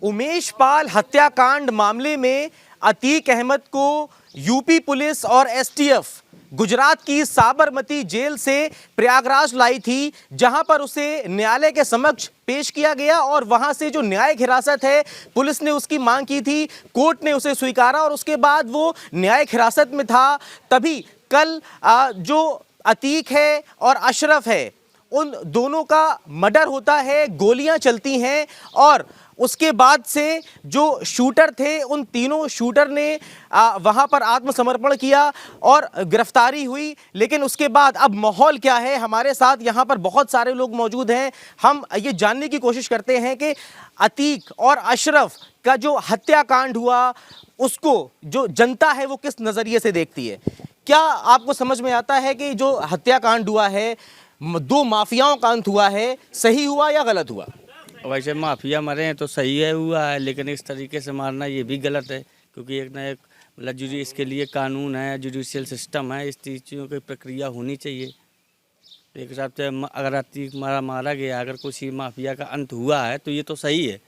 उमेश पाल हत्याकांड मामले में अतीक अहमद को यूपी पुलिस और एसटीएफ गुजरात की साबरमती जेल से प्रयागराज लाई थी, जहां पर उसे न्यायालय के समक्ष पेश किया गया और वहां से जो न्यायिक हिरासत है पुलिस ने उसकी मांग की थी, कोर्ट ने उसे स्वीकारा और उसके बाद वो न्यायिक हिरासत में था। तभी कल जो अतीक है और अशरफ है उन दोनों का मर्डर होता है, गोलियां चलती हैं और उसके बाद से जो शूटर थे उन तीनों शूटर ने वहां पर आत्मसमर्पण किया और गिरफ्तारी हुई। लेकिन उसके बाद अब माहौल क्या है, हमारे साथ यहां पर बहुत सारे लोग मौजूद हैं। हम ये जानने की कोशिश करते हैं कि अतीक और अशरफ का जो हत्याकांड हुआ उसको जो जनता है वो किस नज़रिए से देखती है। क्या आपको समझ में आता है कि जो हत्याकांड हुआ है, दो माफियाओं का अंत हुआ है, सही हुआ या गलत हुआ? वैसे माफिया मरे हैं तो सही है हुआ है, लेकिन इस तरीके से मारना ये भी गलत है, क्योंकि एक ना एक मतलब इसके लिए कानून है, जुडिशियल सिस्टम है, इस चीज़ों की प्रक्रिया होनी चाहिए। एक हिसाब से अगर अतीक मारा गया, अगर कुछ ही माफिया का अंत हुआ है तो ये तो सही है,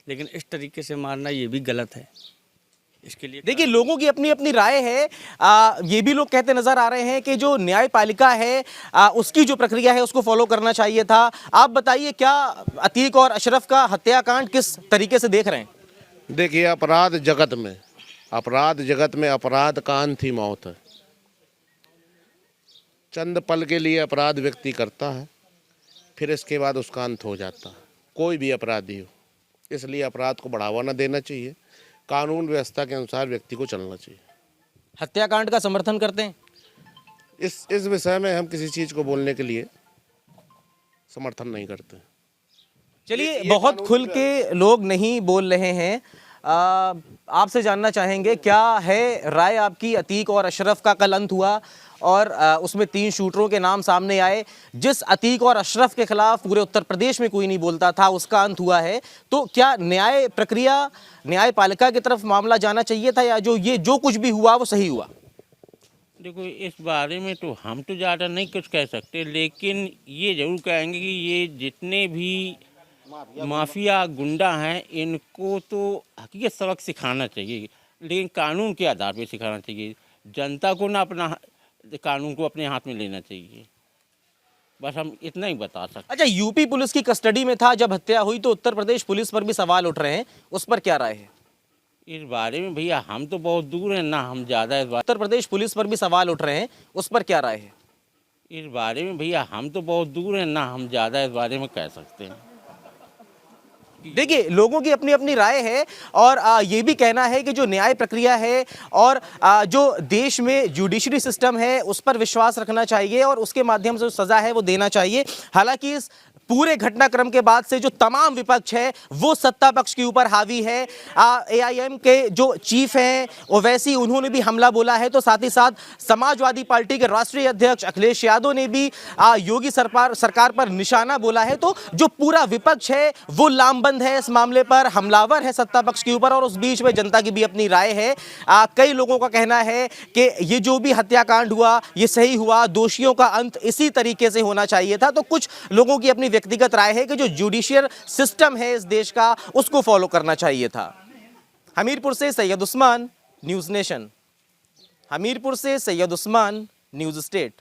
लेकिन इस तरीके से मारना ये भी गलत है। इसके लिए देखिए लोगों की अपनी अपनी राय है। ये भी लोग कहते नजर आ रहे हैं कि जो न्यायपालिका है उसकी जो प्रक्रिया है उसको फॉलो करना चाहिए था। आप बताइए, क्या अतीक और अशरफ का हत्याकांड किस तरीके से देख रहे हैं? देखिए, अपराध जगत में अपराध का अंत ही मौत है। चंद पल के लिए अपराध व्यक्ति करता है, फिर इसके बाद उसका अंत हो जाता है, कोई भी अपराधी हो। इसलिए अपराध को बढ़ावा न देना चाहिए, कानून व्यवस्था के अनुसार व्यक्ति को चलना चाहिए। हत्याकांड का समर्थन करते हैं? इस विषय में हम किसी चीज़ को बोलने के लिए समर्थन नहीं करते। चलिए, बहुत खुल के लोग नहीं बोल रहे हैं। आपसे जानना चाहेंगे, क्या है राय आपकी? अतीक और अशरफ का कल अंत हुआ और उसमें 3 शूटरों के नाम सामने आए। जिस अतीक और अशरफ के खिलाफ पूरे उत्तर प्रदेश में कोई नहीं बोलता था, उसका अंत हुआ है। तो क्या न्याय प्रक्रिया, न्यायपालिका की तरफ मामला जाना चाहिए था, या जो कुछ भी हुआ वो सही हुआ? देखो, इस बारे में तो हम तो ज़्यादा नहीं कुछ कह सकते, लेकिन ये ज़रूर कहेंगे कि ये जितने भी माफिया गुंडा हैं इनको तो हकीकत सबक सिखाना चाहिए, लेकिन कानून के आधार पर सिखाना चाहिए। जनता को ना अपना कानून को अपने हाथ में लेना चाहिए। बस हम इतना ही बता सकते। अच्छा, यूपी पुलिस की कस्टडी में था जब हत्या हुई, तो उत्तर प्रदेश पुलिस पर भी सवाल उठ रहे हैं, उस पर क्या राय है? इस बारे में भैया हम तो बहुत दूर हैं ना, हम ज़्यादा उत्तर प्रदेश पुलिस पर भी सवाल उठ रहे हैं, उस पर क्या राय है? इस बारे में भैया हम तो बहुत दूर हैं ना, हम ज़्यादा इस बारे में कह सकते हैं। देखिए लोगों की अपनी अपनी राय है और ये भी कहना है कि जो न्याय प्रक्रिया है और जो देश में जुडिशरी सिस्टम है उस पर विश्वास रखना चाहिए और उसके माध्यम से जो सज़ा है वो देना चाहिए। हालांकि इस पूरे घटनाक्रम के बाद से जो तमाम विपक्ष है वो सत्ता पक्ष के ऊपर हावी है। एआईएम के जो चीफ हैं ओवैसी, उन्होंने भी हमला बोला है, तो साथ ही साथ समाजवादी पार्टी के राष्ट्रीय अध्यक्ष अखिलेश यादव ने भी योगी सरकार पर निशाना बोला है। तो जो पूरा विपक्ष है वो लामबंद है इस मामले पर, हमलावर है सत्ता पक्ष के ऊपर और उस बीच में जनता की भी अपनी राय है। कई लोगों का कहना है कि ये जो भी हत्याकांड हुआ ये सही हुआ, दोषियों का अंत इसी तरीके से होना चाहिए था। तो कुछ लोगों की अपनी व्यक्तिगत राय है कि जो जुडिशियल सिस्टम है इस देश का उसको फॉलो करना चाहिए था। हमीरपुर से सैयद उस्मान, न्यूज़ नेशन। हमीरपुर से सैयद उस्मान, न्यूज़ स्टेट।